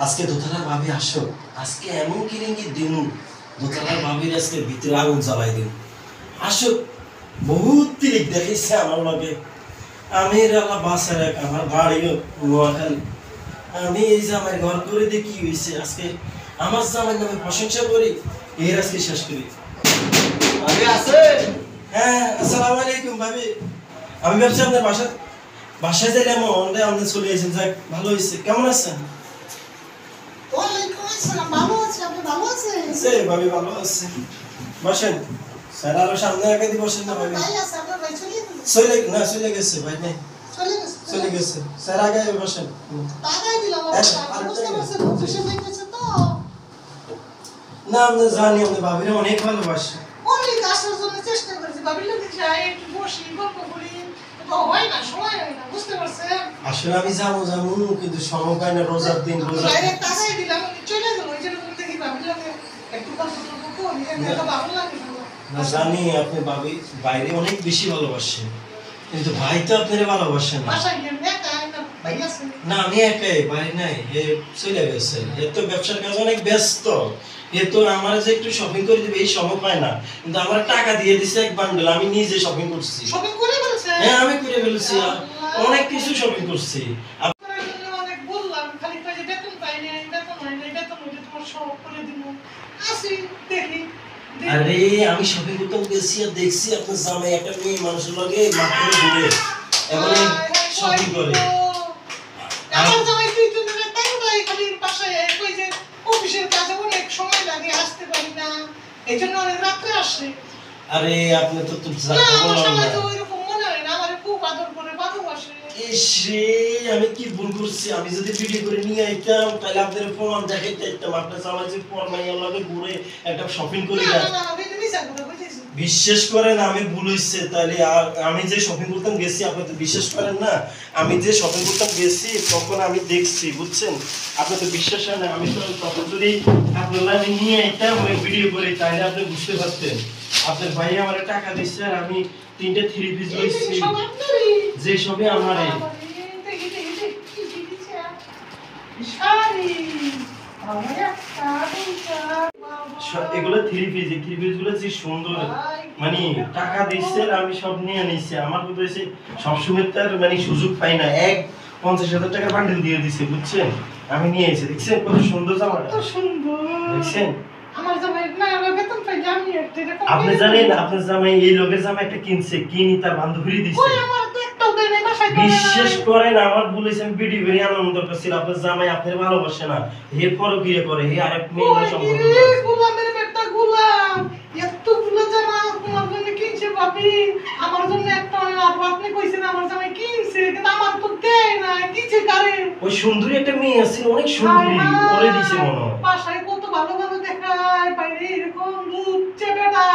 আজকে দোতলার ভাবি আসো, আজকে এমন কিরিঙ্গি দিন দোতলার ভাবির আজকে ভিতরে আগুন জ্বালাই দিন। আসো, বহুত তিরিক দেখিছে আমার লগে। আমি আল্লাহ বাসার এক, আমার বাড়িও নোয়াখালী। আমি এই জামাই ঘর করে দিয়ে কি হয়েছে আজকে আমার জামাই নামে প্রশংসা করি, এর আজকে শেষ করি। ভাবি আছেন? হ্যাঁ, আসসালামু আলাইকুম ভাবি। আমি ভাবছি আপনার বাসায় যাইলে আমাদের চলে এসেছেন, যাক ভালো হয়েছে। কেমন আছেন? ওয়ালাইকুম আসসালাম, ভালো আছি। আপনি ভালো আছেন? ভাবি ভালো আছে। বসেন, স্যার আরো সামনে রেখে দি, বসেন না ভাবি। ভাই আছে, আপনার ভাই চলে গেছে? চলে গেছে ভাই, নেই চলে গেছে। স্যার আগে বসেন। টাকাই দিলাম আপনাকে, বুঝতে পারছেন অফিসে যাইতেছে তো। না, আমরা জানি আপনি ভাবিরে অনেক ভালোবাসে। অনেক আসার জন্য চেষ্টা করেছি, ভাবির লোকে যাই একটু বসি গল্প করি, তো হয় না, সময় হয় না, বুঝতে পারছেন? আসলে আমি যাবো কিন্তু সময় পাই না, রোজার দিন রোজা। ডাইরেক্ট টাকাই দিলাম, চলে গেল। ওই জন্য দেখি ভাবির লোকে একটু গল্প টল্প করি, এটা ভালো লাগে না, জানি আপনি ভাবি বাইরে অনেক বেশি ভালোবাসেন, কিন্তু ভাই তো আপনারে ভালোবাসে না। বাসায় গিয়ে একা না, ভাই আছে? না, আমি একাই, ভাই নাই, এ চলে গেছে। এ তো ব্যবসার কাজে অনেক ব্যস্ত। এ তো আমার যে একটু শপিং করে দিবে এই সময় পায় না, কিন্তু আমার টাকা দিয়ে দিছে এক বান্ডেল, আমি নিজে শপিং করছি। শপিং করে ফেলছেন? হ্যাঁ, আমি করে ফেলেছি, অনেক কিছু শপিং করছি। অনেক বললাম, খালি কাজে বেতন পাই না, বেতন হয় না, বেতন হইলে তোমার সব করে দিব। আসি দেখি। আরে আমি শপিং করতে গেছি আর দেখছি আপনার জামাই একটা মেয়ে মানুষের লগে মাঠে ঘুরে এখন শপিং করে। আমার জামাই তুই তো না তাই তাই খালি বাসায় কই যে অফিসের কাজে অনেক সময় লাগে, আসতে পারি না, এইজন্য অনেক রাত্রে আসে। আরে আপনি তো না, আমার সময় তো ওইরকম মনে হয় না, আমার খুব আদর করে ভালোবাসে। আমি কি ভুল করছি? আমি যদি ভিডিও করে নিয়ে আইতাম তাহলে আপনাদের প্রমাণ দেখাইতে আইতাম। আপনার জামাই যে ফরমাইয়ার লগে ঘুরে একটা শপিং করে না না না, আমি মিছা কথা বলতেছি। বিশ্বাস করেন আমি ভুল হইছে। তাহলে আমি যে শপিং করতাম গেছি, আপনি তো বিশ্বাস করেন না। আমি যে শপিং করতাম গেছি তখন আমি দেখছি, বুঝছেন? আপনি তো বিশ্বাস হয় না। আমি তো তখন যদি আপনার লাইনে নিয়ে আইতাম ওই ভিডিও করে, তাহলে আপনি বুঝতে পারতেন। আপনার ভাই আমার টাকা দিচ্ছে আর আমি 3টে 3 পিস লইছি, সব আপনারই। যে সবই আমারই। দেখি দেখি দেখি কি দিছে শাড়ি আমার একটা দুইটা এগুলো 3 পিস, 3 পিস গুলো যে সুন্দর, মানে টাকা দিচ্ছে আর আমি সব নিয়ে নিছি। আমার কথা হইছে সবসময় তার মানে সুযোগ পাই না, 50,000 টাকার বান্ডেল দিয়ে দিছে, বুঝছেন? আমি নিয়ে এসেছি। দেখছেন কত সুন্দর জামাটা? কত সুন্দর। দেখছেন? আমার জামাই না বেতন পাই আমি একটা এরকম। আপনি জানেন আপনার জামাই এই লোকের জামা একটা কিনছে, কিনি তার বান্ধবী দিছে। কই আমার তো একটাও দেয় না, বাসায় দেয় না। বিশ্বাস করেন আমার ভুল হইছে। আমি ভিডিও করে আনন্দ করছি। আপনার জামাই আপনার ভালোবাসে না, এর পরও কি করে হে আরেক মেয়ে সম্পর্ক কই করে। গোলামের বেটা গোলাম, এতগুলো জামা তোমার জন্য কিনছে ভাবি, আমার জন্য একটা আর আপনি কইছেন আমার জামাই কিনছে, কিন্তু আমার তো দেয় না, কিনছে কারে? ওই সুন্দরী একটা মেয়ে আছে, অনেক সুন্দরী, ওরে দিছে মনে হয়। বাসায় কত ভালো ভালো দেখায়, বাইরে এরকম লুচ্চে বেটা।